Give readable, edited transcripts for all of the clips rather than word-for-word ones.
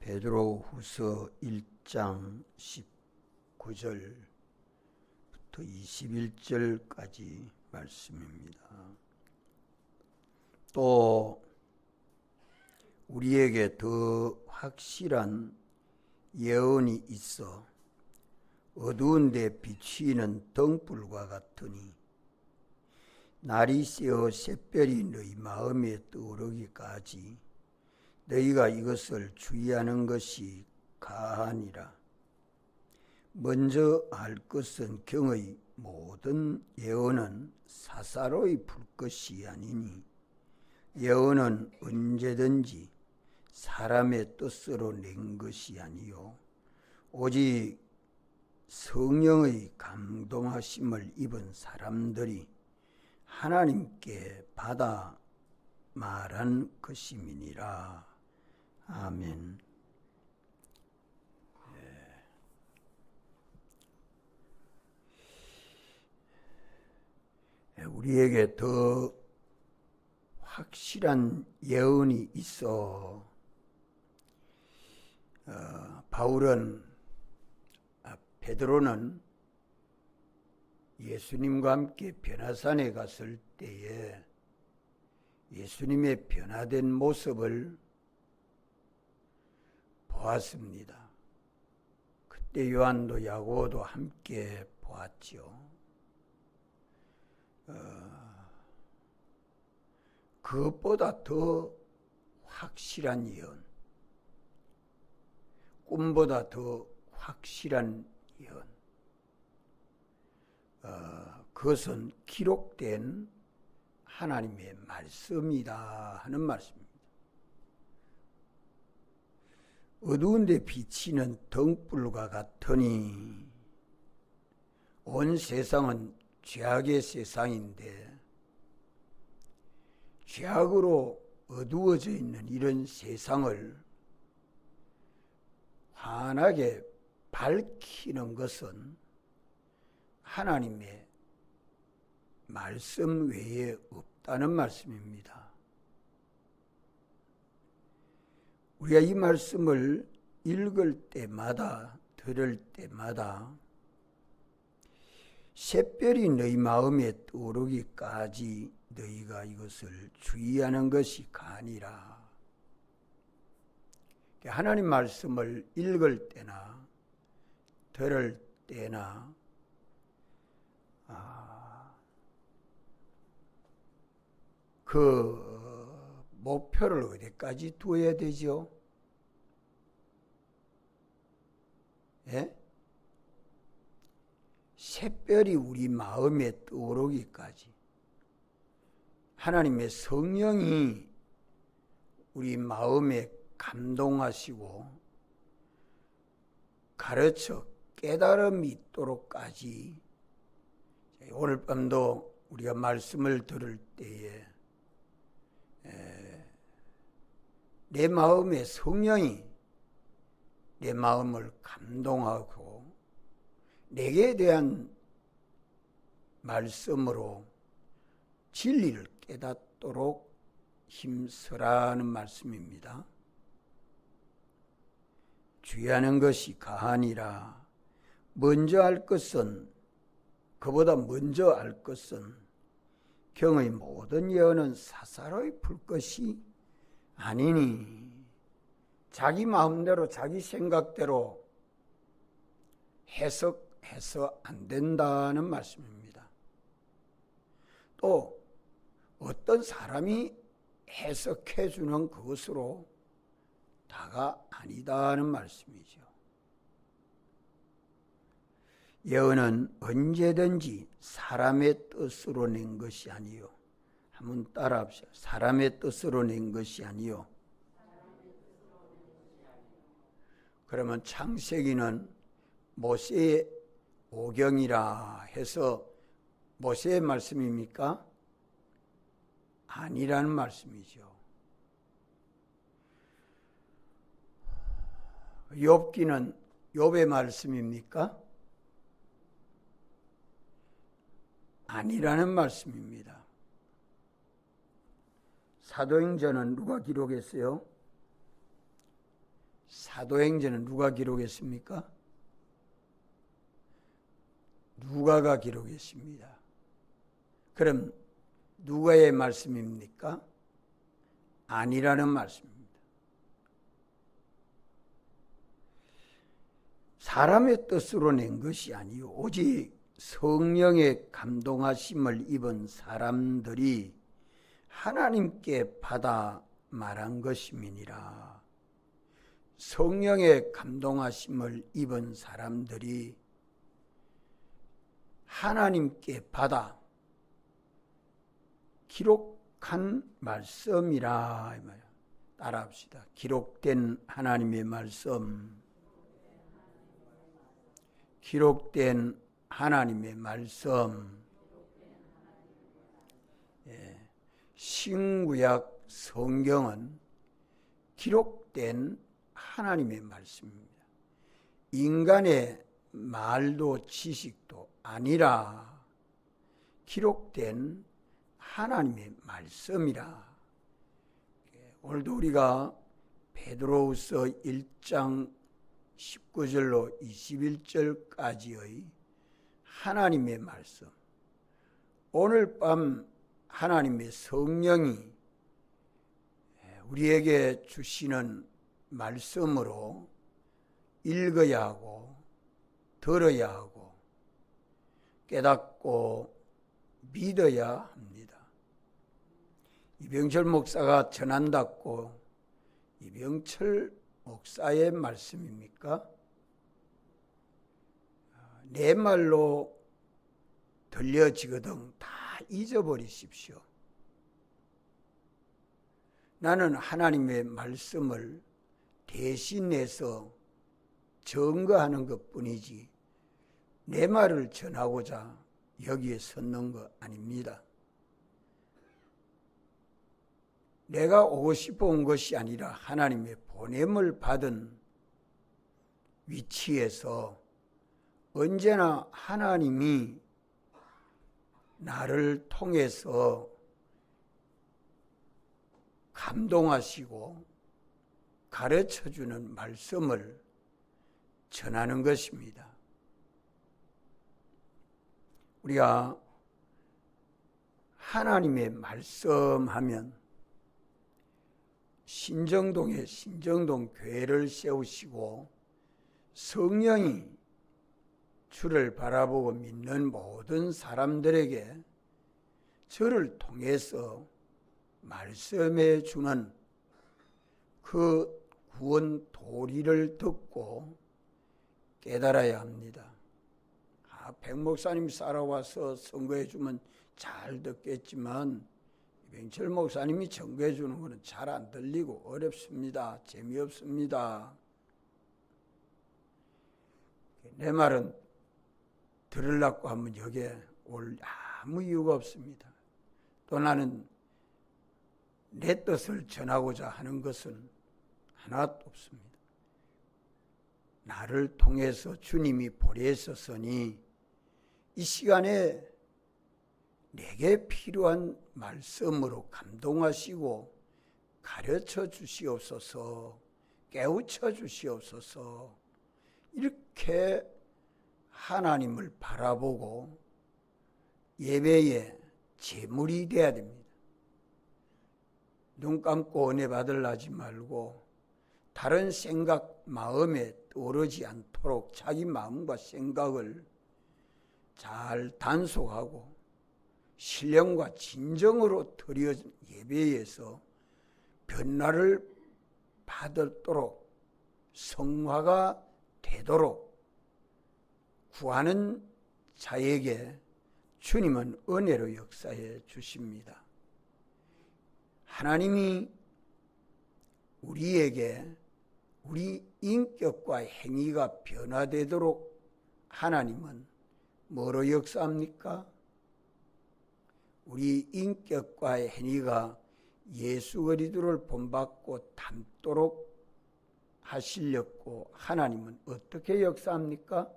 베드로후서 1장 19절부터 21절까지 말씀입니다. 또 우리에게 더 확실한 예언이 있어 어두운 데 비추이는 등불과 같으니 날이 새어 샛별이 너희 마음에 떠오르기까지 너희가 이것을 주의하는 것이 가하니라. 먼저 알 것은 경의 모든 예언은 사사로이 풀 것이 아니니 예언은 언제든지 사람의 뜻으로 낸 것이 아니요 오직 성령의 감동하심을 입은 사람들이 하나님께 받아 말한 것임이니라. 아멘. 우리에게 더 확실한 예언이 있어 베드로는 예수님과 함께 변화산에 갔을 때에 예수님의 변화된 모습을 보았습니다. 그때 요한도 야고보도 함께 보았지요. 그것보다 더 확실한 예언, 꿈보다 더 확실한 예언, 그것은 기록된 하나님의 말씀이다 하는 말씀입니다. 어두운 데 비치는 등불과 같으니 온 세상은 죄악의 세상인데 죄악으로 어두워져 있는 이런 세상을 환하게 밝히는 것은 하나님의 말씀 외에 없다는 말씀입니다. 우리가 이 말씀을 읽을 때마다 들을 때마다 샛별이 너희 마음에 떠오르기까지 너희가 이것을 주의하는 것이 가니라. 하나님 말씀을 읽을 때나 들을 때나 그 목표를 어디까지 두어야 되죠? 예? 샛별이 우리 마음에 떠오르기까지 하나님의 성령이 우리 마음에 감동하시고 가르쳐 깨달음이 있도록까지 오늘 밤도 우리가 말씀을 들을 때에 내 마음의 성령이 내 마음을 감동하고 내게 대한 말씀으로 진리를 깨닫도록 힘쓰라는 말씀입니다. 주의하는 것이 가하니라. 그보다 먼저 알 것은 경의 모든 예언은 사사로이 풀 것이 아니니 자기 마음대로 자기 생각대로 해석해서 안 된다는 말씀입니다. 또 어떤 사람이 해석해 주는 그것으로 다가 아니다는 말씀이죠. 예언은 언제든지 사람의 뜻으로 낸 것이 아니요. 한번 따라합시다. 사람의 뜻으로 낸 것이 아니요. 그러면 창세기는 모세의 오경이라 해서 모세의 말씀입니까? 아니라는 말씀이죠. 욥기는 욥의 말씀입니까? 아니라는 말씀입니다. 사도행전은 누가 기록했어요? 사도행전은 누가 기록했습니까? 누가가 기록했습니다. 그럼 누가의 말씀입니까? 아니라는 말씀입니다. 사람의 뜻으로 낸 것이 아니요 오직 성령의 감동하심을 입은 사람들이 하나님께 받아 말한 것임이니라. 성령의 감동하심을 입은 사람들이 하나님께 받아 기록한 말씀이라. 따라합시다. 기록된 하나님의 말씀. 기록된 하나님의 말씀. 신구약 성경은 기록된 하나님의 말씀입니다. 인간의 말도 지식도 아니라 기록된 하나님의 말씀이라. 오늘도 우리가 베드로후서 1장 19절로 21절까지의 하나님의 말씀, 오늘 밤 하나님의 성령이 우리에게 주시는 말씀으로 읽어야 하고 들어야 하고 깨닫고 믿어야 합니다. 이병철 목사가 전한다고 이병철 목사의 말씀입니까? 내 말로 들려지거든 다 잊어버리십시오. 나는 하나님의 말씀을 대신해서 증거하는 것뿐이지 내 말을 전하고자 여기에 섰는 거 아닙니다. 내가 오고 싶어 온 것이 아니라 하나님의 보냄을 받은 위치에서 언제나 하나님이 나를 통해서 감동하시고 가르쳐주는 말씀을 전하는 것입니다. 우리가 하나님의 말씀하면 신정동에 신정동 교회를 세우시고 성령이 주를 바라보고 믿는 모든 사람들에게 저를 통해서 말씀해 주는 그 구원 도리를 듣고 깨달아야 합니다. 백 목사님 살아와서 선거해 주면 잘 듣겠지만 이병철 목사님이 선거해 주는 것은 잘 안 들리고 어렵습니다. 재미없습니다. 내 말은 들으려고 하면 여기에 올 아무 이유가 없습니다. 또 나는 내 뜻을 전하고자 하는 것은 하나도 없습니다. 나를 통해서 주님이 보내셨으니 이 시간에 내게 필요한 말씀으로 감동하시고 가르쳐 주시옵소서, 깨우쳐 주시옵소서. 이렇게 하나님을 바라보고 예배의 제물이 되어야 됩니다. 눈 감고 은혜 받으려 하지 말고 다른 생각 마음에 떠오르지 않도록 자기 마음과 생각을 잘 단속하고 신령과 진정으로 드려진 예배에서 변화를 받도록 성화가 되도록 구하는 자에게 주님은 은혜로 역사해 주십니다. 하나님이 우리에게 우리 인격과 행위가 변화되도록 하나님은 뭐로 역사합니까? 우리 인격과 행위가 예수 그리스도를 본받고 닮도록 하시려고 하나님은 어떻게 역사합니까?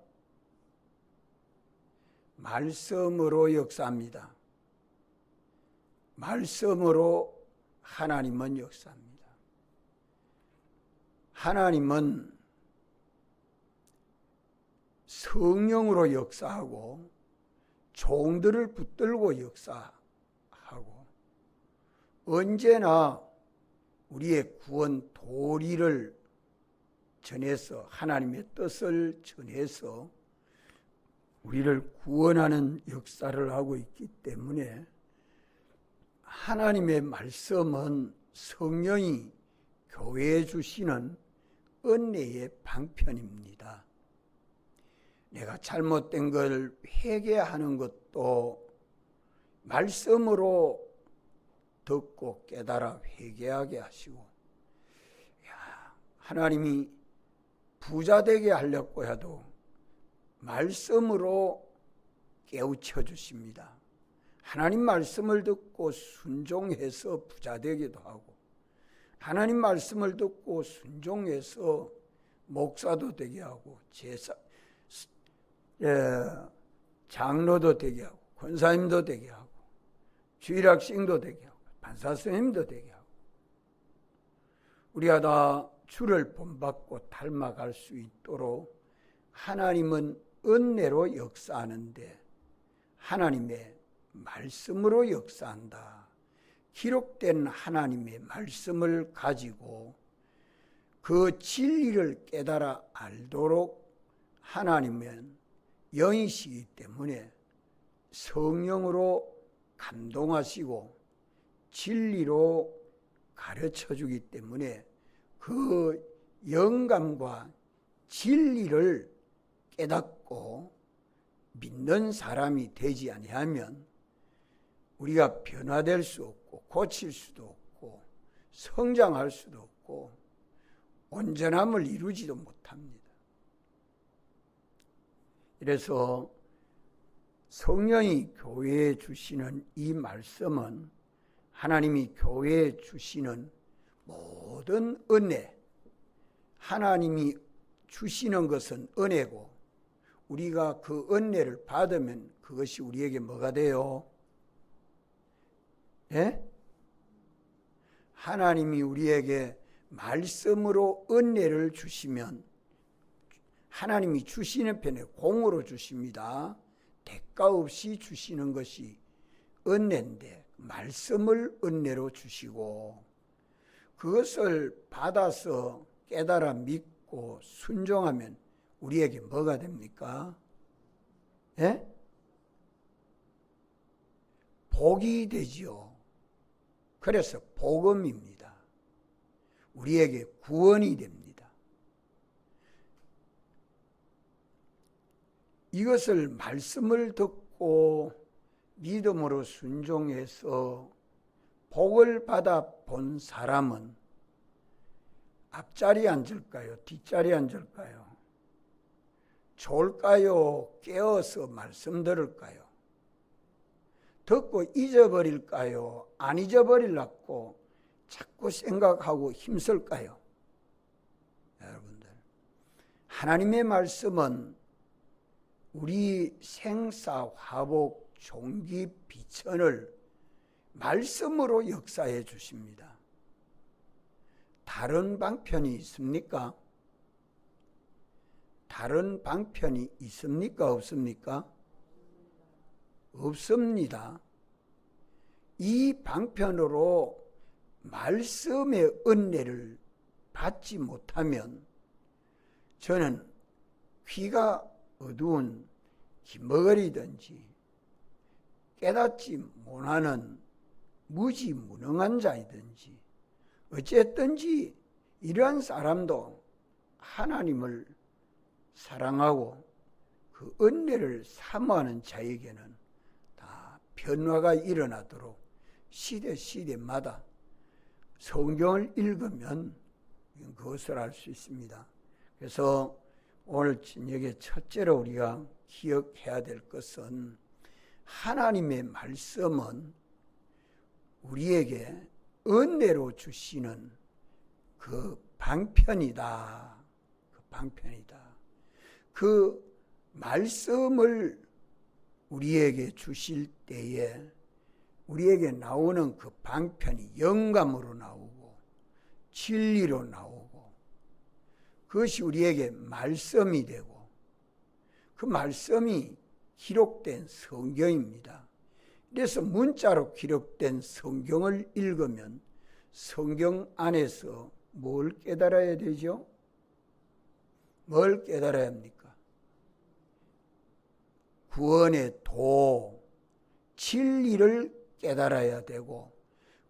말씀으로 역사합니다. 말씀으로 하나님은 역사합니다. 하나님은 성령으로 역사하고 종들을 붙들고 역사하고 언제나 우리의 구원 도리를 전해서 하나님의 뜻을 전해서 우리를 구원하는 역사를 하고 있기 때문에 하나님의 말씀은 성령이 교회에 주시는 은혜의 방편입니다. 내가 잘못된 걸 회개하는 것도 말씀으로 듣고 깨달아 회개하게 하시고, 하나님이 부자 되게 하려고 해도 말씀으로 깨우쳐 주십니다. 하나님 말씀을 듣고 순종해서 부자 되기도 하고, 하나님 말씀을 듣고 순종해서 목사도 되게 하고, 장로도 되게 하고, 권사님도 되게 하고, 주일학생도 되게 하고, 판사선생님도 되게 하고, 우리가 다 주를 본받고 닮아갈 수 있도록 하나님은 은혜로 역사하는데 하나님의 말씀으로 역사한다. 기록된 하나님의 말씀을 가지고 그 진리를 깨달아 알도록 하나님은 영이시기 때문에 성령으로 감동하시고 진리로 가르쳐주기 때문에 그 영감과 진리를 깨닫고 믿는 사람이 되지 아니하면 우리가 변화될 수 없고 고칠 수도 없고 성장할 수도 없고 온전함을 이루지도 못합니다. 그래서 성령이 교회에 주시는 이 말씀은 하나님이 교회에 주시는 모든 은혜, 하나님이 주시는 것은 은혜고 우리가 그 은혜를 받으면 그것이 우리에게 뭐가 돼요? 예? 하나님이 우리에게 말씀으로 은혜를 주시면 하나님이 주시는 편에 공으로 주십니다. 대가 없이 주시는 것이 은혜인데 말씀을 은혜로 주시고 그것을 받아서 깨달아 믿고 순종하면 우리에게 뭐가 됩니까? 예? 복이 되지요. 그래서 복음입니다. 우리에게 구원이 됩니다. 이것을 말씀을 듣고 믿음으로 순종해서 복을 받아 본 사람은 앞자리에 앉을까요? 뒷자리에 앉을까요? 좋을까요? 깨어서 말씀 들을까요? 듣고 잊어버릴까요? 안 잊어버리려고 자꾸 생각하고 힘쓸까요? 여러분들, 하나님의 말씀은 우리 생사, 화복, 종기, 비천을 말씀으로 역사해 주십니다. 다른 방편이 있습니까? 다른 방편이 있습니까? 없습니까? 없습니다. 이 방편으로 말씀의 은혜를 받지 못하면 저는 귀가 어두운 기머거리든지 깨닫지 못하는 무지무능한 자이든지 어쨌든지 이러한 사람도 하나님을 사랑하고 그 은혜를 사모하는 자에게는 다 변화가 일어나도록 시대마다 성경을 읽으면 그것을 알 수 있습니다. 그래서 오늘 저녁에 첫째로 우리가 기억해야 될 것은 하나님의 말씀은 우리에게 은혜로 주시는 그 방편이다. 그 방편이다. 그 말씀을 우리에게 주실 때에 우리에게 나오는 그 방편이 영감으로 나오고 진리로 나오고 그것이 우리에게 말씀이 되고 그 말씀이 기록된 성경입니다. 그래서 문자로 기록된 성경을 읽으면 성경 안에서 뭘 깨달아야 되죠? 뭘 깨달아야 합니까? 구원의 도, 진리를 깨달아야 되고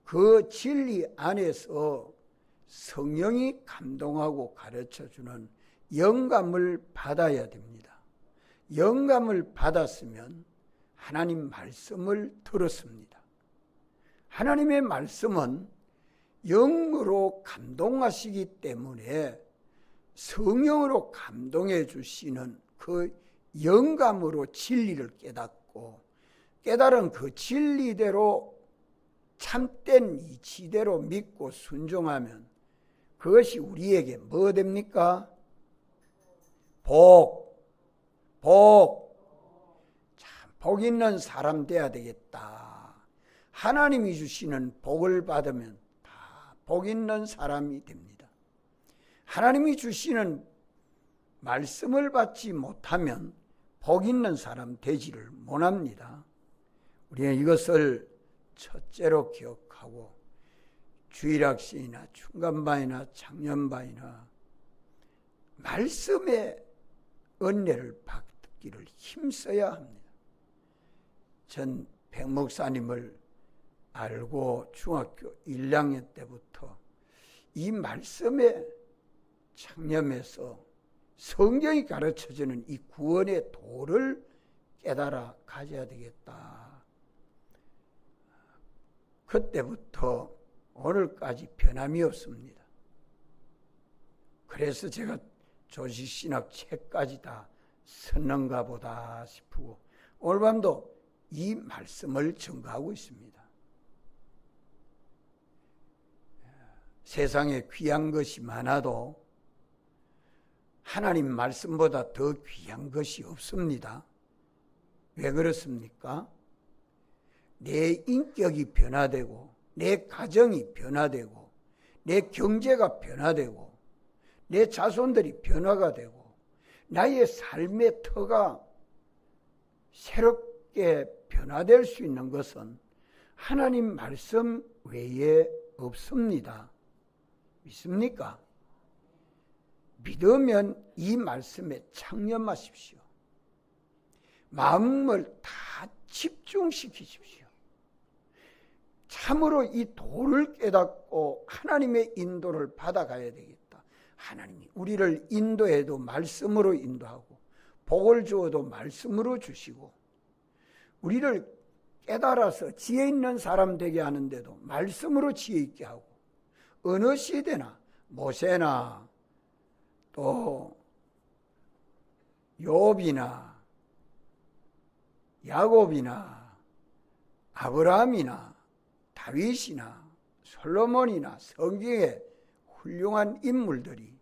그 진리 안에서 성령이 감동하고 가르쳐주는 영감을 받아야 됩니다. 영감을 받았으면 하나님 말씀을 들었습니다. 하나님의 말씀은 영으로 감동하시기 때문에 성령으로 감동해 주시는 그 영감으로 진리를 깨닫고 깨달은 그 진리대로 참된 이치대로 믿고 순종하면 그것이 우리에게 뭐 됩니까? 복. 참 복 있는 사람 돼야 되겠다. 하나님이 주시는 복을 받으면 다 복 있는 사람이 됩니다. 하나님이 주시는 말씀을 받지 못하면 복 있는 사람 되지를 못합니다. 우리는 이것을 첫째로 기억하고 주일학생이나 중간반이나 작년반이나 말씀의 은혜를 받기를 힘써야 합니다. 전 백 목사님을 알고 중학교 1학년 때부터 이 말씀에 창념해서 성경이 가르쳐주는 이 구원의 도를 깨달아 가져야 되겠다. 그때부터 오늘까지 변함이 없습니다. 그래서 제가 조직신학 책까지 다 썼는가 보다 싶고 오늘 밤도 이 말씀을 전가하고 있습니다. 세상에 귀한 것이 많아도 하나님 말씀보다 더 귀한 것이 없습니다. 왜 그렇습니까? 내 인격이 변화되고 내 가정이 변화되고 내 경제가 변화되고 내 자손들이 변화가 되고 나의 삶의 터가 새롭게 변화될 수 있는 것은 하나님 말씀 외에 없습니다. 믿습니까? 믿으면 이 말씀에 창념하십시오. 마음을 다 집중시키십시오. 참으로 이 도를 깨닫고 하나님의 인도를 받아가야 되겠다. 하나님이 우리를 인도해도 말씀으로 인도하고 복을 주어도 말씀으로 주시고 우리를 깨달아서 지혜 있는 사람 되게 하는데도 말씀으로 지혜 있게 하고 어느 시대나 모세나 또 욥이나 야곱이나 아브라함이나 다윗이나 솔로몬이나 성경의 훌륭한 인물들이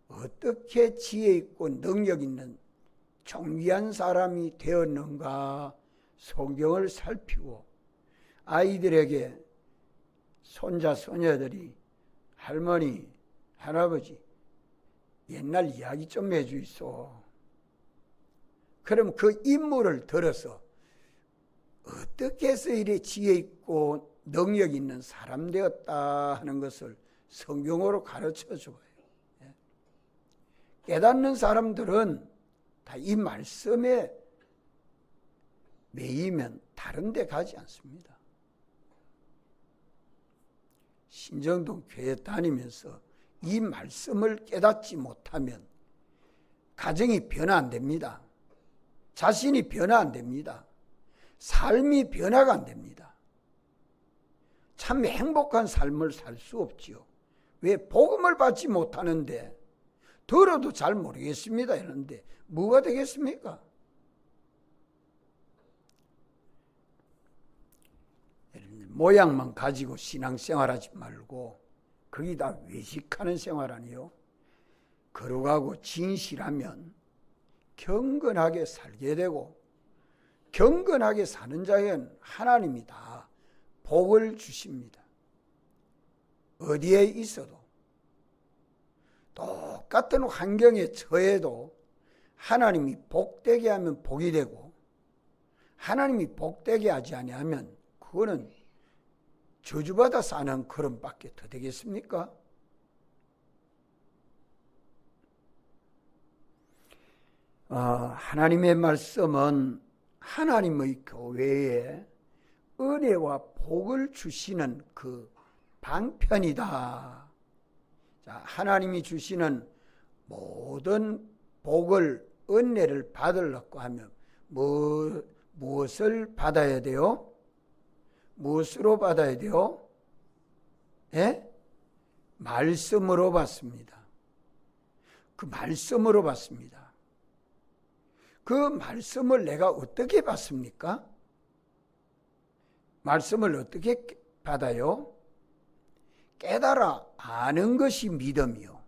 어떻게 지혜 있고 능력 있는 존귀한 사람이 되었는가 성경을 살피고 아이들에게 손자 손녀들이 할머니 할아버지 옛날 이야기 좀 해주이소. 그럼 그 인물을 들어서 어떻게 해서 이래 지혜 있고 능력 있는 사람 되었다 하는 것을 성경으로 가르쳐 줘요. 깨닫는 사람들은 다 이 말씀에 매이면 다른 데 가지 않습니다. 신정동 교회 다니면서 이 말씀을 깨닫지 못하면 가정이 변화 안 됩니다. 자신이 변화 안 됩니다. 삶이 변화가 안 됩니다. 참 행복한 삶을 살 수 없지요. 왜? 복음을 받지 못하는데 들어도 잘 모르겠습니다 이러는데 뭐가 되겠습니까? 모양만 가지고 신앙생활하지 말고 거기다 외식하는 생활 아니요. 거룩하고 진실하면 경건하게 살게 되고 경건하게 사는 자에는 하나님이 다 복을 주십니다. 어디에 있어도 똑같은 환경에 처해도 하나님이 복되게 하면 복이 되고 하나님이 복되게 하지 아니하면 그거는 저주받아 사는 걸음밖에 더 되겠습니까? 하나님의 말씀은 하나님의 교회에 은혜와 복을 주시는 그 방편이다. 자, 하나님이 주시는 모든 복을 은혜를 받으려고 하면 무엇을 받아야 돼요? 무엇으로 받아야 돼요? 예? 말씀으로 받습니다. 그 말씀으로 받습니다. 그 말씀을 내가 어떻게 받습니까? 말씀을 어떻게 받아요? 깨달아 아는 것이 믿음이요.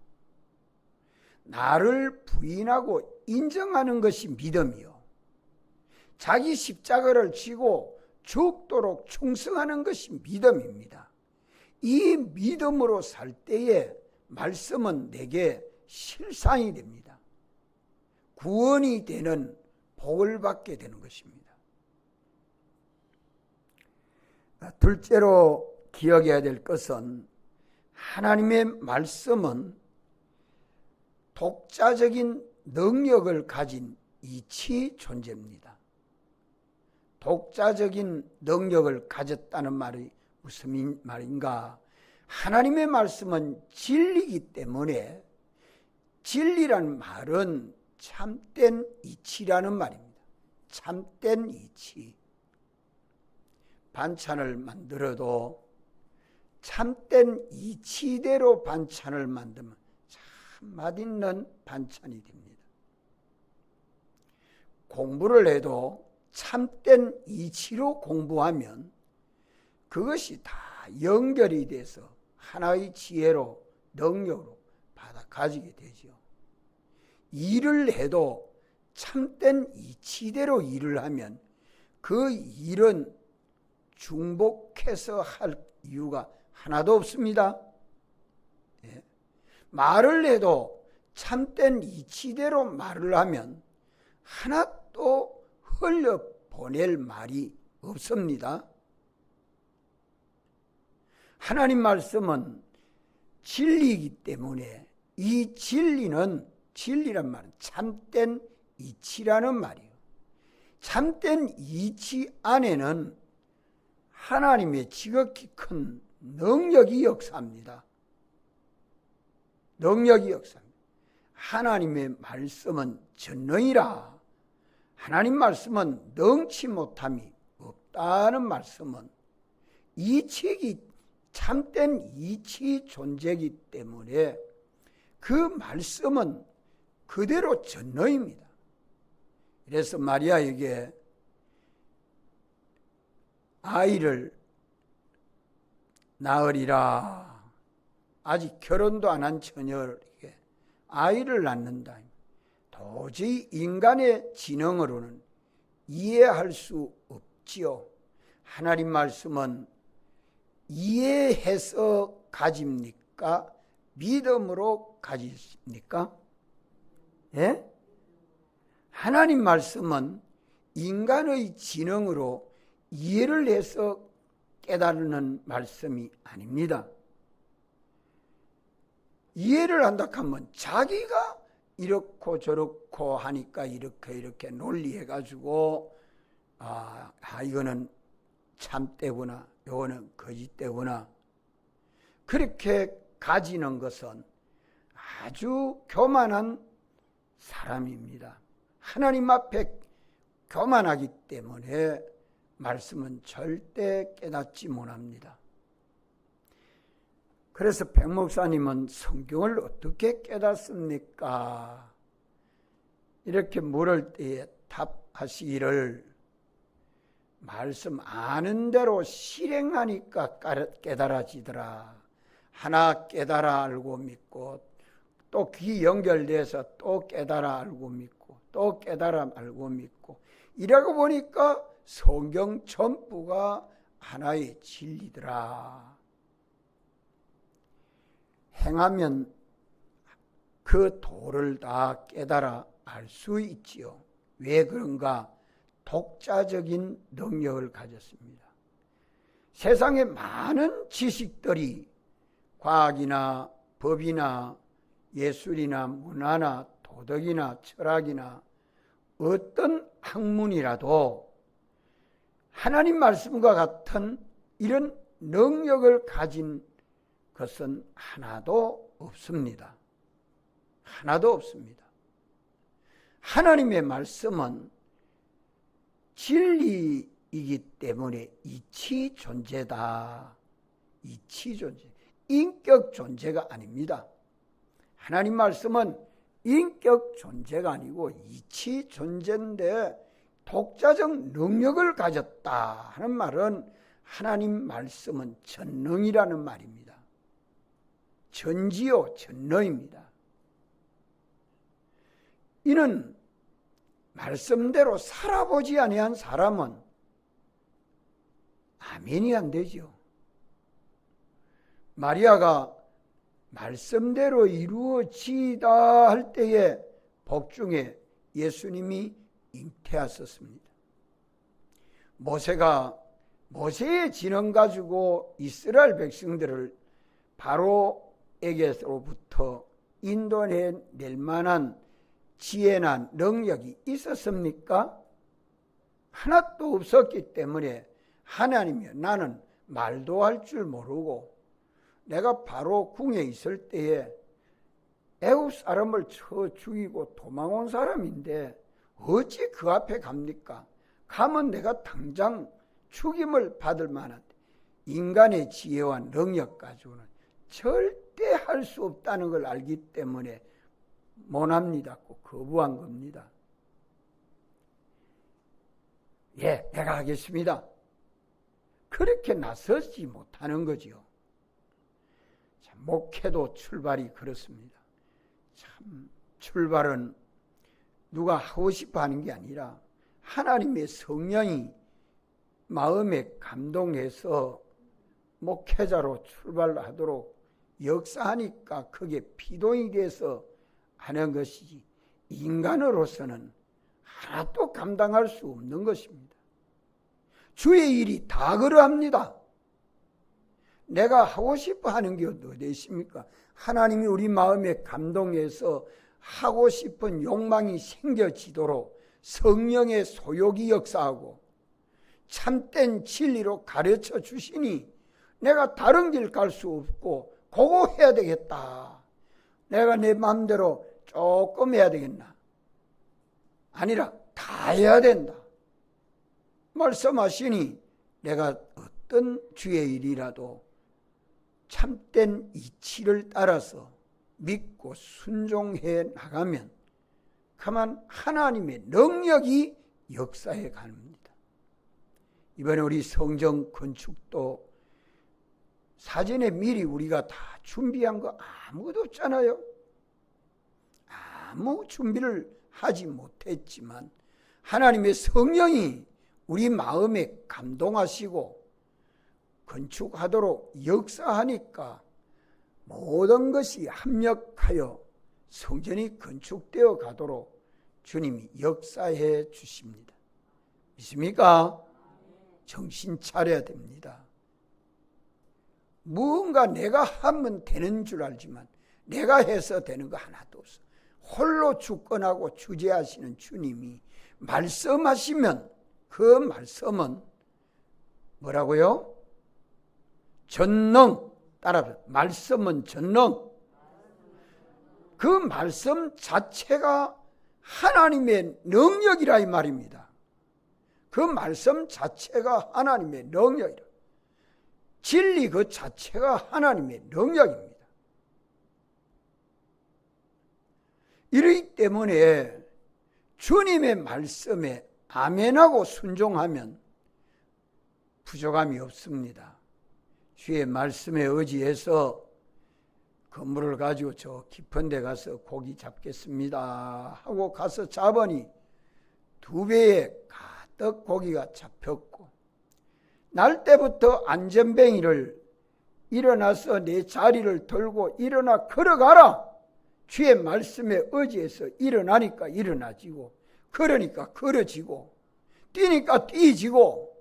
나를 부인하고 인정하는 것이 믿음이요. 자기 십자가를 지고 죽도록 충성하는 것이 믿음입니다. 이 믿음으로 살 때에 말씀은 내게 실상이 됩니다. 구원이 되는 복을 받게 되는 것입니다. 둘째로 기억해야 될 것은 하나님의 말씀은 독자적인 능력을 가진 이치 존재입니다. 독자적인 능력을 가졌다는 말이 무슨 말인가? 하나님의 말씀은 진리이기 때문에 진리란 말은 참된 이치라는 말입니다. 참된 이치. 반찬을 만들어도 참된 이치대로 반찬을 만들면 참 맛있는 반찬이 됩니다. 공부를 해도 참된 이치로 공부하면 그것이 다 연결이 돼서 하나의 지혜로 능력으로 받아 가지게 되죠. 일을 해도 참된 이치대로 일을 하면 그 일은 중복해서 할 이유가 하나도 없습니다. 예. 말을 해도 참된 이치대로 말을 하면 하나도 흘려보낼 말이 없습니다. 하나님 말씀은 진리이기 때문에 이 진리란 말은 참된 이치라는 말이에요. 참된 이치 안에는 하나님의 지극히 큰 능력이 역사합니다. 능력이 역사합니다. 하나님의 말씀은 전능이라. 하나님 말씀은 능치 못함이 없다는 말씀은 이치기 참된 이치 존재이기 때문에 그 말씀은 그대로 전능입니다. 그래서 마리아에게 아이를 낳으리라. 아직 결혼도 안 한 처녀에게 아이를 낳는다. 도저히 인간의 지능으로는 이해할 수 없지요. 하나님 말씀은 이해해서 가집니까? 믿음으로 가집니까? 예? 하나님 말씀은 인간의 지능으로 이해를 해서 깨달는 말씀이 아닙니다. 이해를 한다 하면 자기가 이렇고 저렇고 하니까 이렇게 논리해가지고 이거는 참되구나, 이거는 거짓되구나, 그렇게 가지는 것은 아주 교만한 사람입니다. 하나님 앞에 교만하기 때문에 말씀은 절대 깨닫지 못합니다. 그래서 백 목사님은 성경을 어떻게 깨닫습니까? 이렇게 물을 때에 답하시기를 말씀 아는 대로 실행하니까 깨달아지더라. 하나 깨달아 알고 믿고 또 귀 연결돼서 또 깨달아 알고 믿고 또 깨달아 알고 믿고 이러고 보니까 성경 전부가 하나의 진리더라. 행하면 그 도를 다 깨달아 알 수 있지요. 왜 그런가? 독자적인 능력을 가졌습니다. 세상에 많은 지식들이 과학이나 법이나 예술이나 문화나 도덕이나 철학이나 어떤 학문이라도 하나님 말씀과 같은 이런 능력을 가진 것은 하나도 없습니다. 하나도 없습니다. 하나님의 말씀은 진리이기 때문에 이치 존재다. 이치 존재. 인격 존재가 아닙니다. 하나님 말씀은 인격 존재가 아니고 이치 존재인데 독자적 능력을 가졌다 하는 말은 하나님 말씀은 전능이라는 말입니다. 전지요 전능입니다. 이는 말씀대로 살아보지 아니한 사람은 아멘이 안 되죠. 마리아가 말씀대로 이루어지다 할 때에 복중에 예수님이 잉태하셨습니다. 모세의 진언 가지고 이스라엘 백성들을 바로에게로부터 인도해낼 만한 지혜나 능력이 있었습니까? 하나도 없었기 때문에 하나님이 나는 말도 할 줄 모르고 내가 바로 궁에 있을 때에 애굽 사람을 쳐 죽이고 도망온 사람인데 어찌 그 앞에 갑니까? 가면 내가 당장 죽임을 받을 만한 인간의 지혜와 능력 가지고는 절대 할 수 없다는 걸 알기 때문에 못합니다. 거부한 겁니다. 예, 내가 하겠습니다. 그렇게 나서지 못하는 거지요. 목회도 출발이 그렇습니다. 참 출발은 누가 하고 싶어 하는 게 아니라 하나님의 성령이 마음에 감동해서 목회자로 출발하도록 역사하니까 그게 피동이 돼서 하는 것이지 인간으로서는 하나도 감당할 수 없는 것입니다. 주의 일이 다 그러합니다. 내가 하고 싶어 하는 게 어디 있습니까? 하나님이 우리 마음에 감동해서 하고 싶은 욕망이 생겨지도록 성령의 소욕이 역사하고 참된 진리로 가르쳐 주시니 내가 다른 길 갈 수 없고 그거 해야 되겠다. 내가 내 마음대로 조금 해야 되겠나? 아니라 다 해야 된다. 말씀하시니 내가 어떤 주의 일이라도 참된 이치를 따라서 믿고 순종해 나가면 가만 하나님의 능력이 역사해 갑니다. 이번에 우리 성전 건축도 사전에 미리 우리가 다 준비한 거 아무것도 없잖아요. 아무 준비를 하지 못했지만 하나님의 성령이 우리 마음에 감동하시고 건축하도록 역사하니까 모든 것이 합력하여 성전이 건축되어 가도록 주님이 역사해 주십니다. 믿습니까? 정신 차려야 됩니다. 무언가 내가 하면 되는 줄 알지만 내가 해서 되는 거 하나도 없어. 홀로 주권하고 주재하시는 주님이 말씀하시면 그 말씀은 뭐라고요? 전능. 따라서 말씀은 전능. 그 말씀 자체가 하나님의 능력이라 이 말입니다. 그 말씀 자체가 하나님의 능력이라. 진리 그 자체가 하나님의 능력입니다. 이러기 때문에 주님의 말씀에 아멘하고 순종하면 부족함이 없습니다. 주의 말씀에 의지해서 건물을 가지고 저 깊은 데 가서 고기 잡겠습니다 하고 가서 잡으니 2배에 가득 고기가 잡혔고 날 때부터 안전뱅이를 일어나서 내 자리를 들고 일어나 걸어가라. 주의 말씀에 의지해서 일어나니까 일어나지고, 걸으니까 걸어지고, 뛰니까 뛰지고.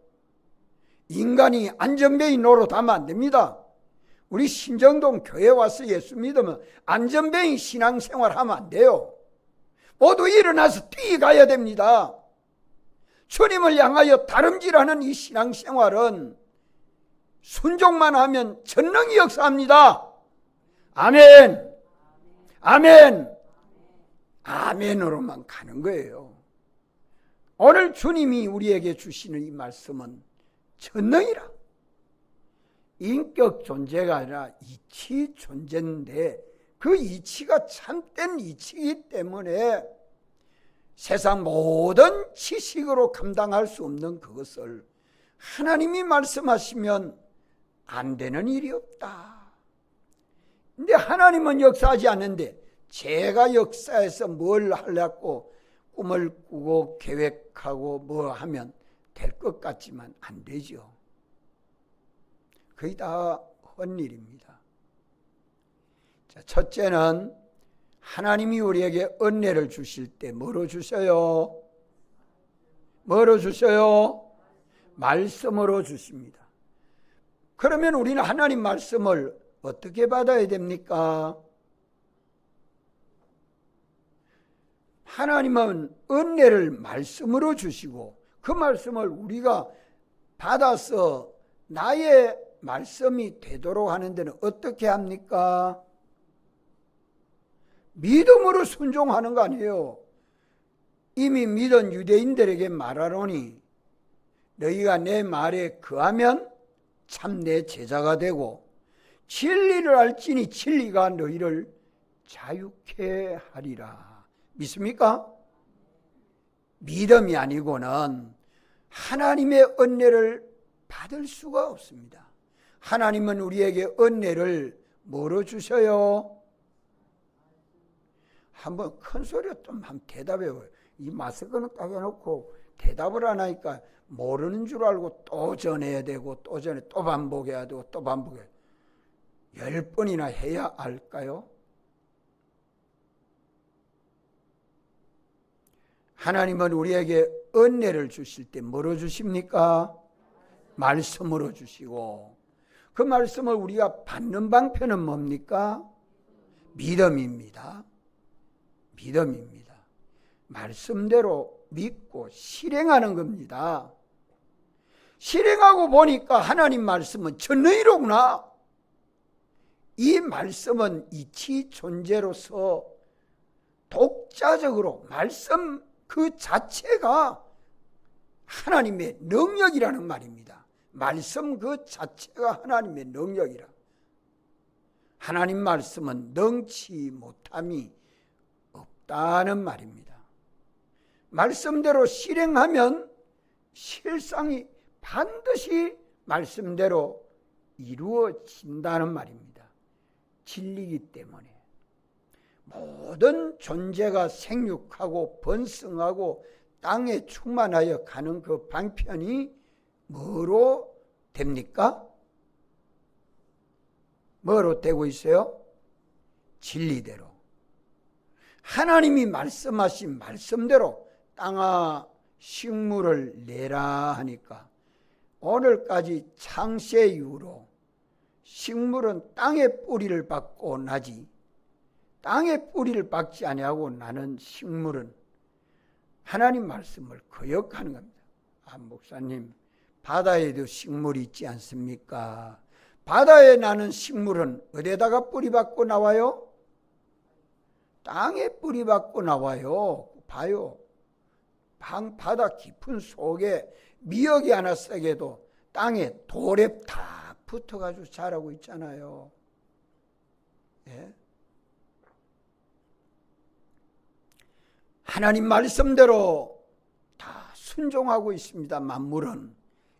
인간이 안전뱅이 노릇하면 안 됩니다. 우리 신정동 교회 와서 예수 믿으면 안전뱅이 신앙생활 하면 안 돼요. 모두 일어나서 뛰어가야 됩니다. 주님을 향하여 다름질하는 이 신앙생활은 순종만 하면 전능이 역사합니다. 아멘. 아멘. 아멘으로만 가는 거예요. 오늘 주님이 우리에게 주시는 이 말씀은 전능이라. 인격 존재가 아니라 이치 존재인데, 그 이치가 참된 이치이기 때문에 세상 모든 지식으로 감당할 수 없는 그것을 하나님이 말씀하시면 안 되는 일이 없다. 근데 하나님은 역사하지 않는데 제가 역사해서 뭘 하려고 꿈을 꾸고 계획하고 뭐 하면 될 것 같지만 안 되죠. 거의 다 헛일입니다. 자, 첫째는 하나님이 우리에게 은혜를 주실 때 뭐로 주셔요? 뭐로 주셔요? 말씀으로 주십니다. 그러면 우리는 하나님 말씀을 어떻게 받아야 됩니까? 하나님은 은혜를 말씀으로 주시고, 그 말씀을 우리가 받아서 나의 말씀이 되도록 하는 데는 어떻게 합니까? 믿음으로 순종하는 거 아니에요. 이미 믿은 유대인들에게 말하노니 너희가 내 말에 거하면 참 내 제자가 되고 진리를 알지니 진리가 너희를 자유케 하리라. 믿습니까? 믿음이 아니고는 하나님의 은혜를 받을 수가 없습니다. 하나님은 우리에게 은혜를 뭐로 주셔요? 한번 큰 소리로 좀 한번 대답해봐요. 이 마스크는 딱 해놓고 대답을 안 하니까 모르는 줄 알고 또 전해야 되고 또 전해 또 반복해야 되고 또 반복해야 되고 10번이나 해야 알까요? 하나님은 우리에게 은혜를 주실 때 뭐로 주십니까? 말씀으로 주시고, 그 말씀을 우리가 받는 방편은 뭡니까? 믿음입니다. 믿음입니다. 말씀대로 믿고 실행하는 겁니다. 실행하고 보니까 하나님 말씀은 전능이로구나. 이 말씀은 이치 존재로서 독자적으로 말씀 그 자체가 하나님의 능력이라는 말입니다. 말씀 그 자체가 하나님의 능력이라. 하나님 말씀은 능치 못함이 없다는 말입니다. 말씀대로 실행하면 실상이 반드시 말씀대로 이루어진다는 말입니다. 진리이기 때문에 모든 존재가 생육하고 번성하고 땅에 충만하여 가는 그 방편이 뭐로 됩니까? 뭐로 되고 있어요? 진리대로. 하나님이 말씀하신 말씀대로 땅아 식물을 내라 하니까 오늘까지 창세 이후로 식물은 땅의 뿌리를 받고 나지, 땅의 뿌리를 받지 아니하고 나는 식물은 하나님 말씀을 거역하는 겁니다. 아, 목사님, 바다에도 식물이 있지 않습니까? 바다에 나는 식물은 어디에다가 뿌리 받고 나와요? 땅에 뿌리 받고 나와요. 봐요. 바다 깊은 속에 미역이 하나 썩어도 땅에 돌에 다 붙어가지고 자라고 있잖아요. 예? 하나님 말씀대로 다 순종하고 있습니다. 만물은.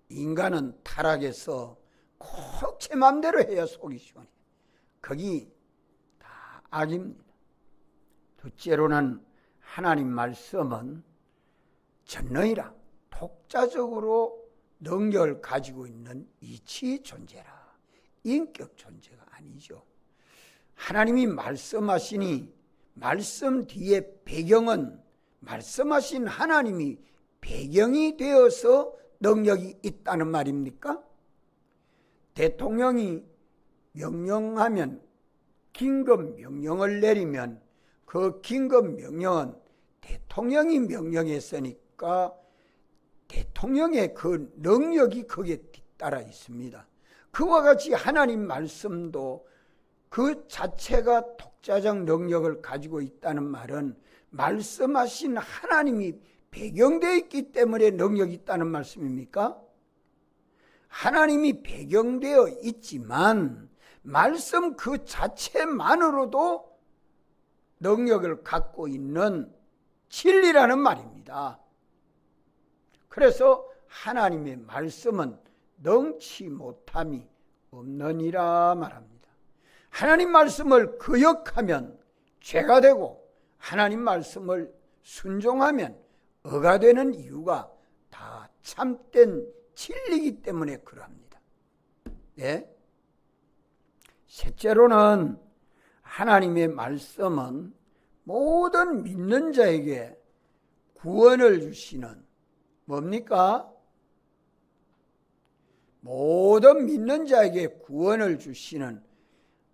인간은 타락해서 꼭 제 마음대로 해야 속이 시원해. 거기 다 악입니다. 둘째로는 하나님 말씀은 전능이라 독자적으로 능력을 가지고 있는 이치 존재라. 인격 존재가 아니죠. 하나님이 말씀하시니 말씀 뒤에 배경은 말씀하신 하나님이 배경이 되어서 능력이 있다는 말입니까? 대통령이 명령하면 긴급 명령을 내리면 그 긴급 명령은 대통령이 명령했으니까 대통령의 그 능력이 거기에 뒤따라 있습니다. 그와 같이 하나님 말씀도 그 자체가 독자적 능력을 가지고 있다는 말은 말씀하신 하나님이 배경되어 있기 때문에 능력이 있다는 말씀입니까? 하나님이 배경되어 있지만 말씀 그 자체만으로도 능력을 갖고 있는 진리라는 말입니다. 그래서 하나님의 말씀은 능치 못함이 없느니라 말합니다. 하나님 말씀을 거역하면 죄가 되고 하나님 말씀을 순종하면 의가 되는 이유가 다 참된 진리이기 때문에 그러합니다. 네? 셋째로는 하나님의 말씀은 모든 믿는 자에게 구원을 주시는 뭡니까? 모든 믿는 자에게 구원을 주시는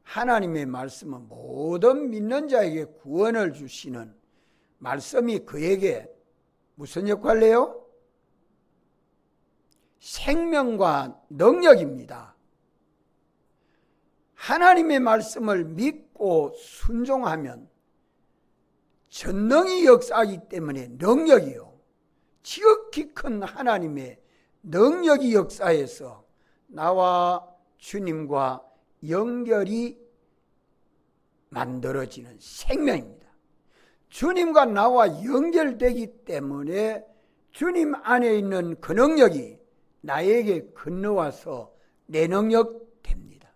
하나님의 말씀은 모든 믿는 자에게 구원을 주시는 말씀이 그에게 무슨 역할을 해요? 생명과 능력입니다. 하나님의 말씀을 믿고 순종하면 전능이 역사하기 때문에 능력이요, 지극히 큰 하나님의 능력이 역사해서 나와 주님과 연결이 만들어지는 생명입니다. 주님과 나와 연결되기 때문에 주님 안에 있는 그 능력이 나에게 건너와서 내 능력 됩니다.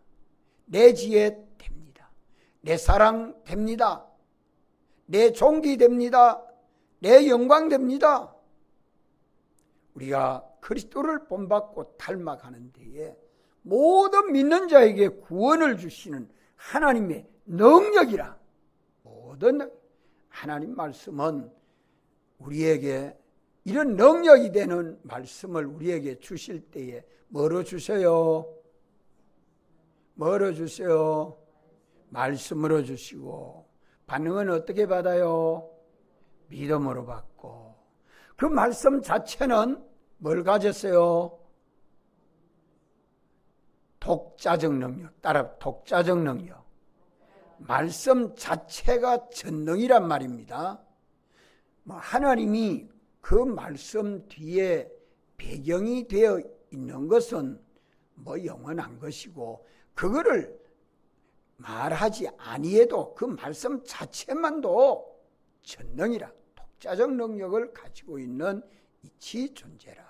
내 지혜 됩니다. 내 사랑 됩니다. 내 존귀 됩니다. 내 영광 됩니다. 우리가 그리스도를 본받고 닮아가는 데에 모든 믿는 자에게 구원을 주시는 하나님의 능력이라. 모든 하나님 말씀은 우리에게 이런 능력이 되는 말씀을 우리에게 주실 때에 뭐로 주셔요? 뭐로 주셔요? 말씀으로 주시고, 반응은 어떻게 받아요? 믿음으로 받고. 그 말씀 자체는 뭘 가졌어요? 독자적 능력. 따라 독자적 능력. 말씀 자체가 전능이란 말입니다. 하나님이 그 말씀 뒤에 배경이 되어 있는 것은 영원한 것이고, 그거를 말하지 아니해도 그 말씀 자체만도 전능이라, 독자적 능력을 가지고 있는 이치 존재라.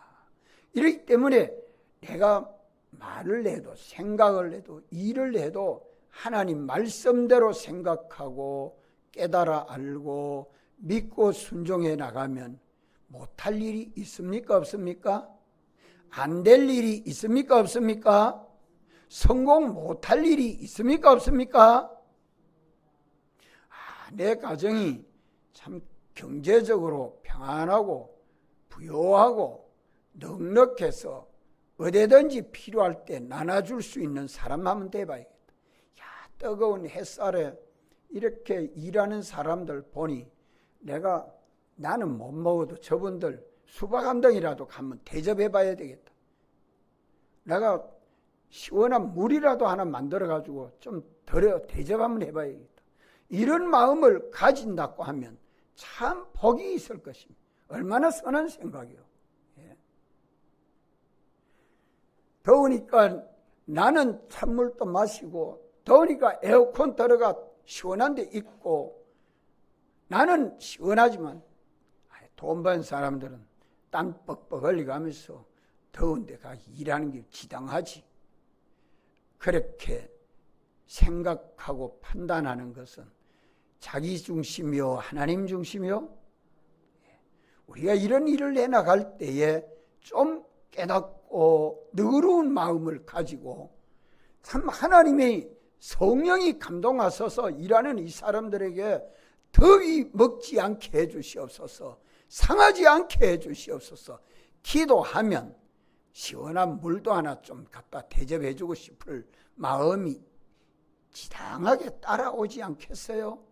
이렇기 때문에 내가 말을 해도 생각을 해도 일을 해도 하나님 말씀대로 생각하고 깨달아 알고 믿고 순종해 나가면 못할 일이 있습니까? 없습니까? 안 될 일이 있습니까? 없습니까? 성공 못할 일이 있습니까? 없습니까? 내 가정이 참 경제적으로 평안하고 부유하고 넉넉해서 어디든지 필요할 때 나눠줄 수 있는 사람 한번 돼봐야겠다. 뜨거운 햇살에 이렇게 일하는 사람들 보니 나는 못 먹어도 저분들 수박 한 덩이라도 한번 대접해 봐야 되겠다. 내가 시원한 물이라도 하나 만들어 가지고 좀 대접 한번 해봐야겠다. 이런 마음을 가진다고 하면 참 복이 있을 것입니다. 얼마나 선한 생각이요. 예. 더우니까 나는 찬물도 마시고, 더우니까 에어컨 들어가 시원한 데 있고, 나는 시원하지만 돈 번 사람들은 땀 뻑뻑 흘리가면서 더운 데 가서 일하는 게 지당하지. 그렇게 생각하고 판단하는 것은 자기 중심이요 하나님 중심이요? 우리가 이런 일을 해나갈 때에 좀 깨닫고 너그러운 마음을 가지고 참 하나님의 성령이 감동하셔서 일하는 이 사람들에게 더위 먹지 않게 해주시옵소서. 상하지 않게 해주시옵소서. 기도하면 시원한 물도 하나 좀 갖다 대접해주고 싶을 마음이 지당하게 따라오지 않겠어요?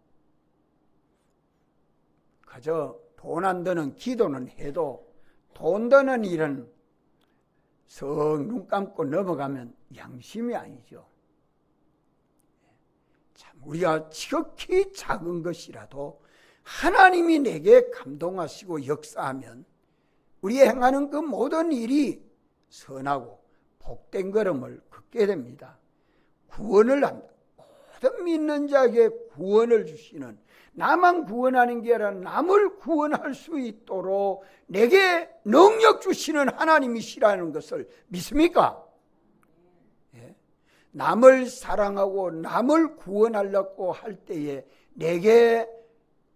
그저 돈 안 드는 기도는 해도 돈 드는 일은 썩 눈 감고 넘어가면 양심이 아니죠. 참 우리가 지극히 작은 것이라도 하나님이 내게 감동하시고 역사하면 우리 행하는 그 모든 일이 선하고 복된 걸음을 걷게 됩니다. 구원을 한다. 모든 믿는 자에게 구원을 주시는, 나만 구원하는 게 아니라 남을 구원할 수 있도록 내게 능력 주시는 하나님이시라는 것을 믿습니까? 예. 남을 사랑하고 남을 구원하려고 할 때에 내게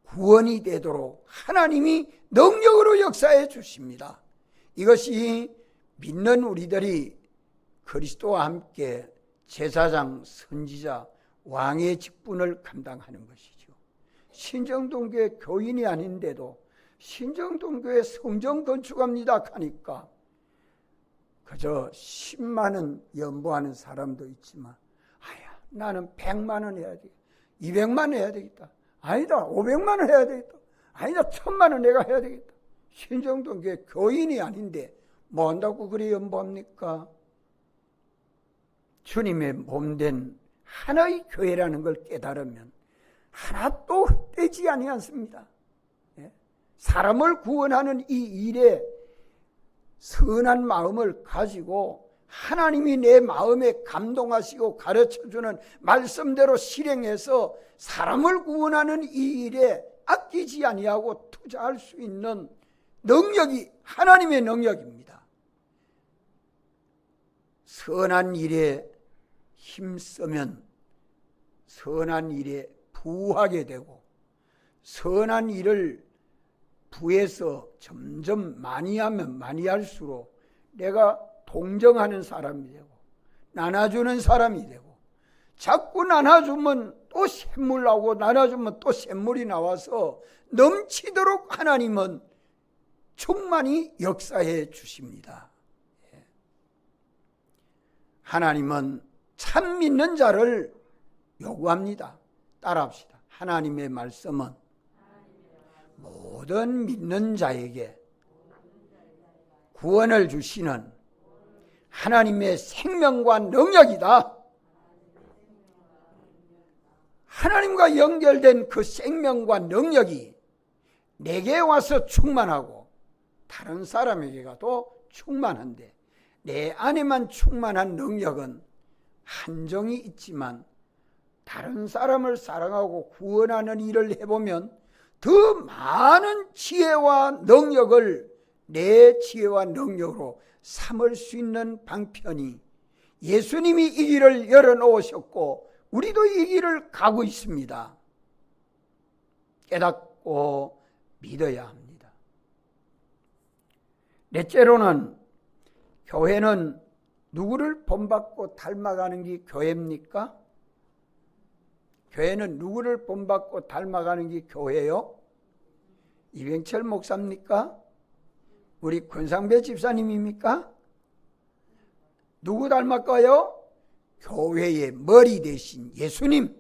구원이 되도록 하나님이 능력으로 역사해 주십니다. 이것이 믿는 우리들이 그리스도와 함께 제사장, 선지자, 왕의 직분을 감당하는 것이죠. 신정동교회 교인이 아닌데도 신정동교회 성전 건축합니다 하니까 그저 10만 원 연보하는 사람도 있지만, 아야 나는 100만 원 해야 되겠다, 200만 원 해야 되겠다, 아니다 500만 원 해야 되겠다, 아니다 1000만 원 내가 해야 되겠다. 신정동교회 교인이 아닌데 뭐 한다고 그리 연보합니까? 주님의 몸된 하나의 교회라는 걸 깨달으면 하나도 헛되지 아니하습니다. 사람을 구원하는 이 일에 선한 마음을 가지고 하나님이 내 마음에 감동하시고 가르쳐주는 말씀대로 실행해서 사람을 구원하는 이 일에 아끼지 아니하고 투자할 수 있는 능력이 하나님의 능력입니다. 선한 일에 힘쓰면 선한 일에 부하게 되고, 선한 일을 부에서 점점 많이 하면 많이 할수록 내가 동정하는 사람이 되고 나눠주는 사람이 되고, 자꾸 나눠주면 또 샘물 나오고 나눠주면 또 샘물이 나와서 넘치도록 하나님은 충만히 역사해 주십니다. 하나님은 참 믿는 자를 요구합니다. 따라합시다. 하나님의 말씀은 모든 믿는 자에게 구원을 주시는 하나님의 생명과 능력이다. 하나님과 연결된 그 생명과 능력이 내게 와서 충만하고 다른 사람에게 가도 충만한데, 내 안에만 충만한 능력은 한정이 있지만 다른 사람을 사랑하고 구원하는 일을 해보면 더 많은 지혜와 능력을 내 지혜와 능력으로 삼을 수 있는 방편이, 예수님이 이 길을 열어놓으셨고 우리도 이 길을 가고 있습니다. 깨닫고 믿어야 합니다. 넷째로는, 교회는 누구를 본받고 닮아가는 게 교회입니까? 교회는 누구를 본받고 닮아가는 게 교회요? 이병철 목사입니까? 우리 권상배 집사님입니까? 누구 닮았까요? 교회의 머리 대신 예수님,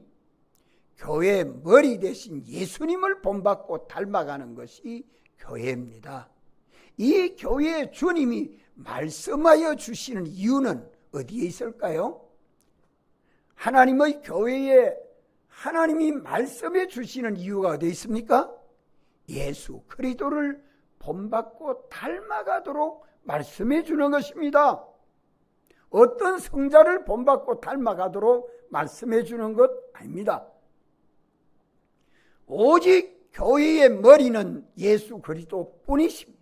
교회의 머리 대신 예수님을 본받고 닮아가는 것이 교회입니다. 이 교회의 주님이 말씀하여 주시는 이유는 어디에 있을까요? 하나님의 교회에 하나님이 말씀해 주시는 이유가 어디에 있습니까? 예수 그리스도를 본받고 닮아가도록 말씀해 주는 것입니다. 어떤 성자를 본받고 닮아가도록 말씀해 주는 것 아닙니다. 오직 교회의 머리는 예수 그리스도 뿐이십니다.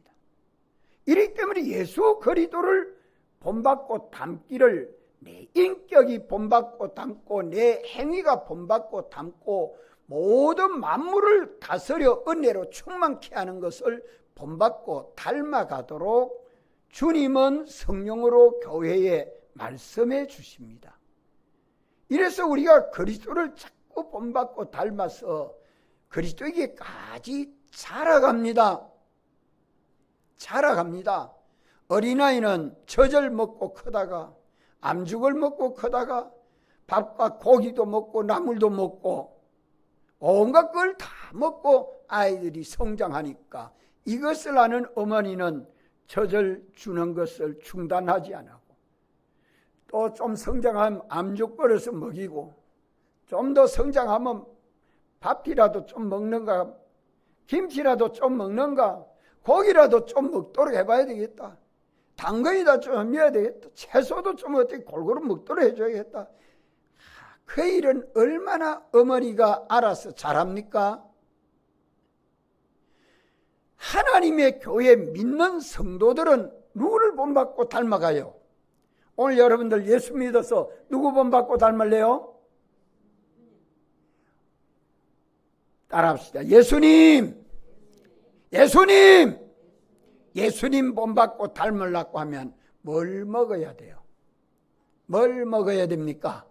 이렇기 때문에 예수 그리스도를 본받고 닮기를 내 인격이 본받고 닮고 내 행위가 본받고 닮고 모든 만물을 다스려 은혜로 충만케 하는 것을 본받고 닮아가도록 주님은 성령으로 교회에 말씀해 주십니다. 이래서 우리가 그리스도를 자꾸 본받고 닮아서 그리스도에게까지 자라갑니다. 자라갑니다. 어린아이는 젖을 먹고 크다가 암죽을 먹고 크다가 밥과 고기도 먹고 나물도 먹고 온갖 걸 다 먹고 아이들이 성장하니까 이것을 아는 어머니는 젖을 주는 것을 중단하지 않고 또 좀 성장하면 암죽 버려서 먹이고 좀 더 성장하면 밥이라도 좀 먹는가 김치라도 좀 먹는가 고기라도 좀 먹도록 해봐야 되겠다. 당근이다 좀 해야 되겠다. 채소도 좀 어떻게 골고루 먹도록 해줘야겠다. 그 일은 얼마나 어머니가 알아서 잘합니까? 하나님의 교회 믿는 성도들은 누구를 본받고 닮아가요? 오늘 여러분들 예수 믿어서 누구 본받고 닮을래요? 따라합시다. 예수님! 예수님! 예수님 본받고 닮으려고 하면 뭘 먹어야 돼요? 뭘 먹어야 됩니까?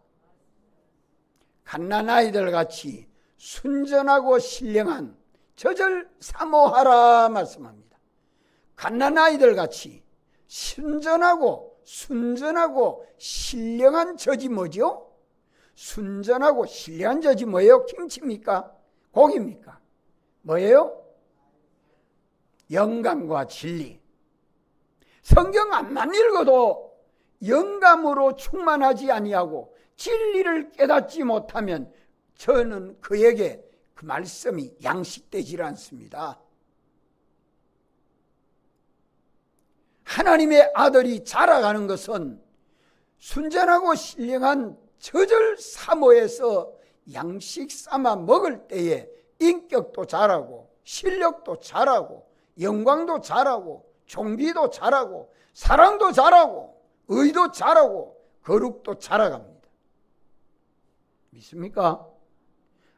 갓난아이들 같이 순전하고 신령한 젖을 사모하라 말씀합니다. 갓난아이들 같이 순전하고 신령한 젖이 뭐죠? 순전하고 신령한 젖이 뭐예요? 김치입니까? 고기입니까? 뭐예요? 영감과 진리. 성경 안만 읽어도 영감으로 충만하지 아니하고 진리를 깨닫지 못하면 저는 그에게 그 말씀이 양식되질 않습니다. 하나님의 아들이 자라가는 것은 순전하고 신령한 젖을 사모해서 양식 삼아 먹을 때에 인격도 자라고 실력도 자라고 영광도 자라고 존귀도 자라고 사랑도 자라고 의도 자라고 거룩도 자라갑니다. 믿습니까?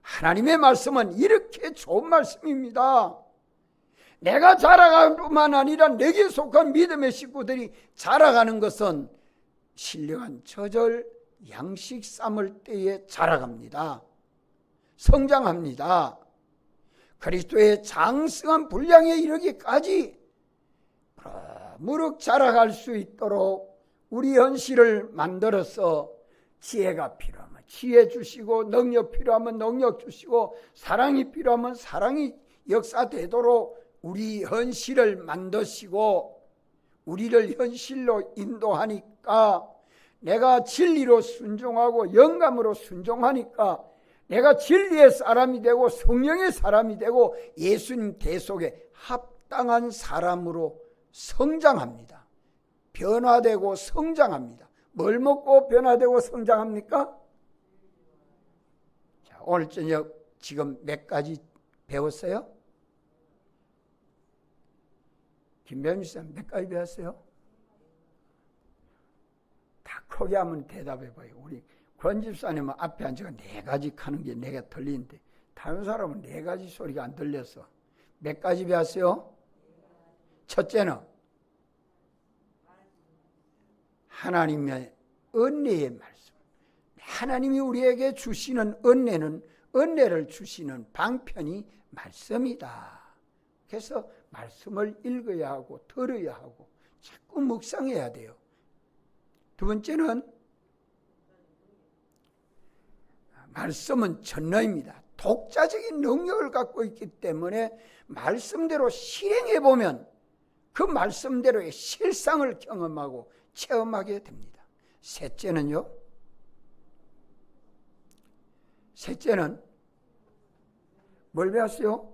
하나님의 말씀은 이렇게 좋은 말씀입니다. 내가 자라갈 뿐만 아니라 내게 속한 믿음의 식구들이 자라가는 것은 신령한 젖을 양식 삼을 때에 자라갑니다. 성장합니다. 그리스도의 장성한 분량에 이르기까지 무럭 자라갈 수 있도록 우리 현실을 만들어서 지혜가 필요하면 지혜 주시고 능력 필요하면 능력 주시고 사랑이 필요하면 사랑이 역사되도록 우리 현실을 만드시고 우리를 현실로 인도하니까 내가 진리로 순종하고 영감으로 순종하니까 내가 진리의 사람이 되고 성령의 사람이 되고 예수님 대속에 합당한 사람으로 성장합니다. 변화되고 성장합니다. 뭘 먹고 변화되고 성장합니까? 자, 오늘 저녁 지금 몇 가지 배웠어요? 김배미 씨 몇 가지 배웠어요? 다 크게 하면 대답해봐요. 우리 권 집사님은 앞에 앉아가 4가지 하는 게 내가 들리는데 다른 사람은 4가지 소리가 안 들려서 몇 가지 배웠어요? 첫째는 하나님의 은혜의 말씀. 하나님이 우리에게 주시는 은혜는 은혜를 주시는 방편이 말씀이다. 그래서 말씀을 읽어야 하고 들어야 하고 자꾸 묵상해야 돼요. 두 번째는 말씀은 전너입니다. 독자적인 능력을 갖고 있기 때문에 말씀대로 실행해 보면 그 말씀대로의 실상을 경험하고 체험하게 됩니다. 셋째는요. 셋째는 뭘 배웠어요?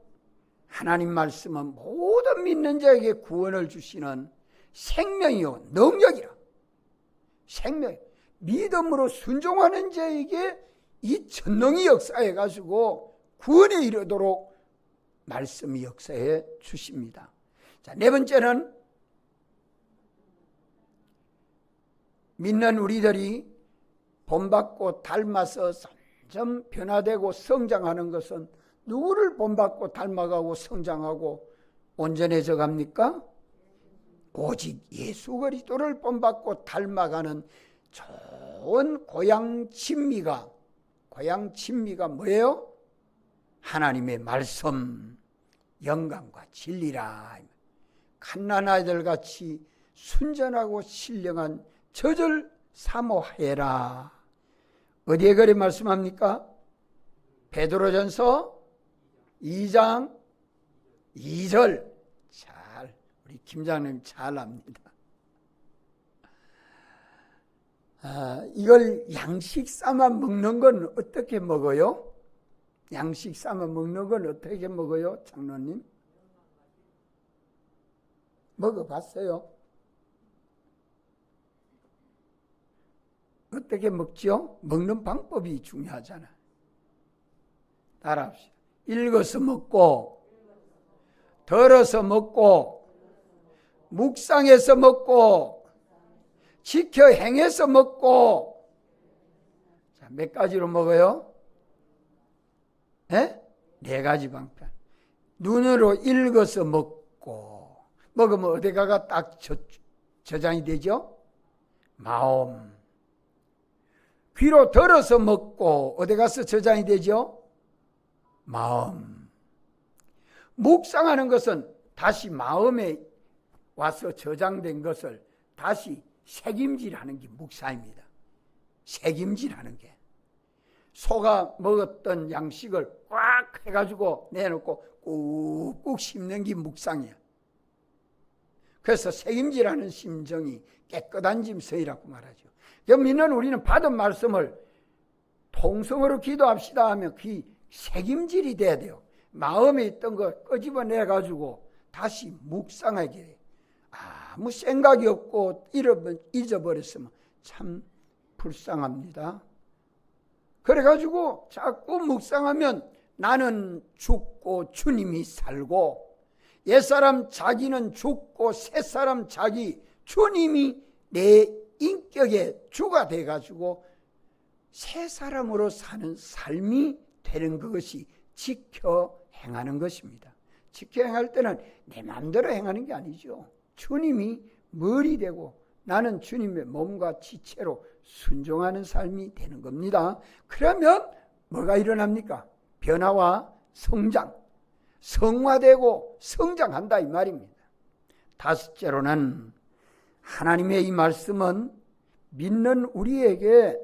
하나님 말씀은 모든 믿는 자에게 구원을 주시는 생명이요 능력이라. 생명. 믿음으로 순종하는 자에게 이 전능이 역사해 가지고 구원에 이르도록 말씀이 역사해 주십니다. 자, 네 번째는 믿는 우리들이 본받고 닮아서 점점 변화되고 성장하는 것은 누구를 본받고 닮아가고 성장하고 온전해져 갑니까? 오직 예수 그리스도를 본받고 닮아가는 좋은 고향 친미가 뭐예요? 하나님의 말씀 영광과 진리라. 갓난 아이들같이 순전하고 신령한 저절 사모해라. 어디에 그래 말씀합니까? 베드로전서 2장 2절. 잘, 우리 김장님 잘 압니다. 이걸 양식 삼아 먹는 건 어떻게 먹어요? 양식 삼아 먹는 건 어떻게 먹어요? 장로님? 먹어봤어요? 어떻게 먹죠? 먹는 방법이 중요하잖아. 따라합시다. 읽어서 먹고, 덜어서 먹고, 묵상해서 먹고, 지켜 행해서 먹고. 자, 몇 가지로 먹어요? 네 가지 방편. 눈으로 읽어서 먹고, 먹으면 어디가가 딱 저장이 되죠? 마음. 귀로 들어서 먹고 어디 가서 저장이 되죠? 마음. 묵상하는 것은 다시 마음에 와서 저장된 것을 다시 새김질하는 게 묵상입니다. 새김질하는 게. 소가 먹었던 양식을 꽉 해가지고 내놓고 꾹꾹 씹는 게 묵상이야. 그래서 새김질하는 심정이 깨끗한 짐승이라고 말하죠. 믿는 우리는 받은 말씀을 통성으로 기도합시다 하면 그 새김질이 돼야 돼요. 마음에 있던 거 끄집어내가지고 다시 묵상하게 돼요. 아무 생각이 없고 잊어버렸으면 참 불쌍합니다. 그래가지고 자꾸 묵상하면 나는 죽고 주님이 살고, 옛사람 자기는 죽고 새사람 자기 주님이 내 인격의 주가 돼가지고 새 사람으로 사는 삶이 되는 것이 지켜 행하는 것입니다. 지켜 행할 때는 내 마음대로 행하는 게 아니죠. 주님이 머리 되고 나는 주님의 몸과 지체로 순종하는 삶이 되는 겁니다. 그러면 뭐가 일어납니까? 변화와 성장, 성화되고 성장한다 이 말입니다. 다섯째로는 하나님의 이 말씀은 믿는 우리에게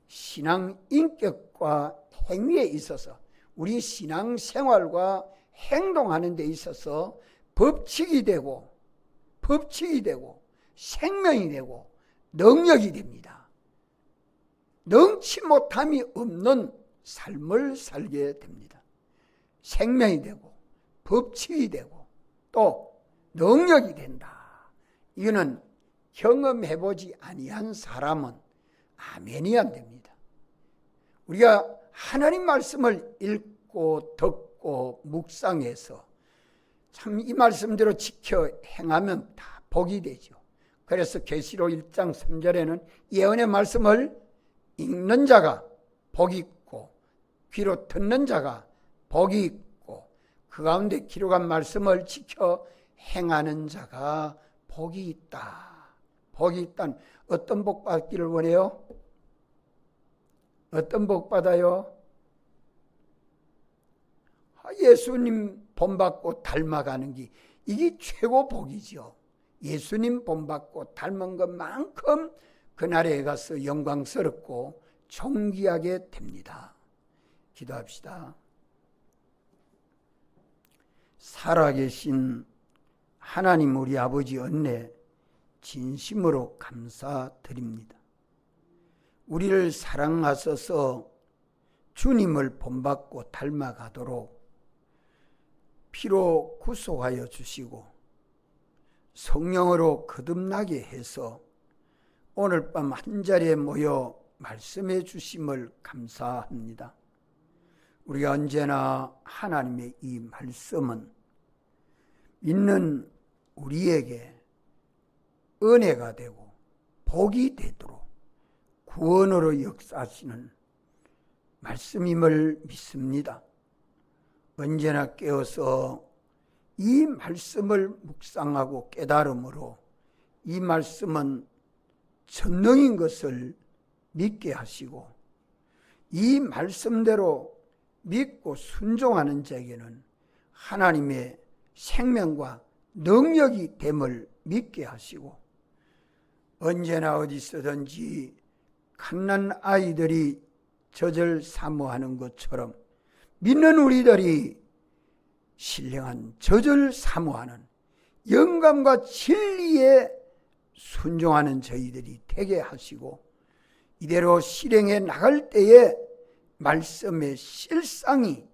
신앙 인격과 행위에 있어서 우리 신앙 생활과 행동하는 데 있어서 법칙이 되고 생명이 되고 능력이 됩니다. 능치 못함이 없는 삶을 살게 됩니다. 생명이 되고 법칙이 되고 또 능력이 된다. 이거는 경험해보지 아니한 사람은 아멘이 안 됩니다. 우리가 하나님 말씀을 읽고 듣고 묵상해서 참 이 말씀대로 지켜 행하면 다 복이 되죠. 그래서 계시록 1장 3절에는 예언의 말씀을 읽는 자가 복이 있고 귀로 듣는 자가 복이 있고 그 가운데 기록한 말씀을 지켜 행하는 자가 복이 있다. 복이 있다는 어떤 복 받기를 원해요? 어떤 복 받아요? 예수님 본받고 닮아가는 게 이게 최고 복이죠. 예수님 본받고 닮은 것만큼 그날에 가서 영광스럽고 존귀하게 됩니다. 기도합시다. 살아계신 하나님 우리 아버지 은혜 진심으로 감사드립니다. 우리를 사랑하셔서 주님을 본받고 닮아가도록 피로 구속하여 주시고 성령으로 거듭나게 해서 오늘 밤 한자리에 모여 말씀해 주심을 감사합니다. 우리가 언제나 하나님의 이 말씀은 믿는 우리에게 은혜가 되고 복이 되도록 구원으로 역사하시는 말씀임을 믿습니다. 언제나 깨어서 이 말씀을 묵상하고 깨달음으로 이 말씀은 전능인 것을 믿게 하시고 이 말씀대로 믿고 순종하는 자에게는 하나님의 생명과 능력이 됨을 믿게 하시고, 언제나 어디서든지 갓난 아이들이 젖을 사모하는 것처럼 믿는 우리들이 신령한 젖을 사모하는 영감과 진리에 순종하는 저희들이 되게 하시고, 이대로 실행해 나갈 때에 말씀의 실상이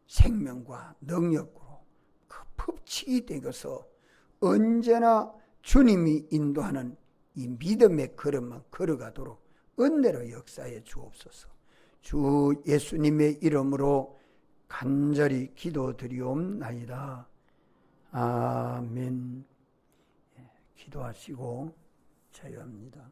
생명과 능력으로 그 법칙이 되어서 언제나 주님이 인도하는 이 믿음의 걸음만 걸어가도록 은혜로 역사해 주옵소서. 주 예수님의 이름으로 간절히 기도드리옵나이다. 아멘. 기도하시고 자유합니다.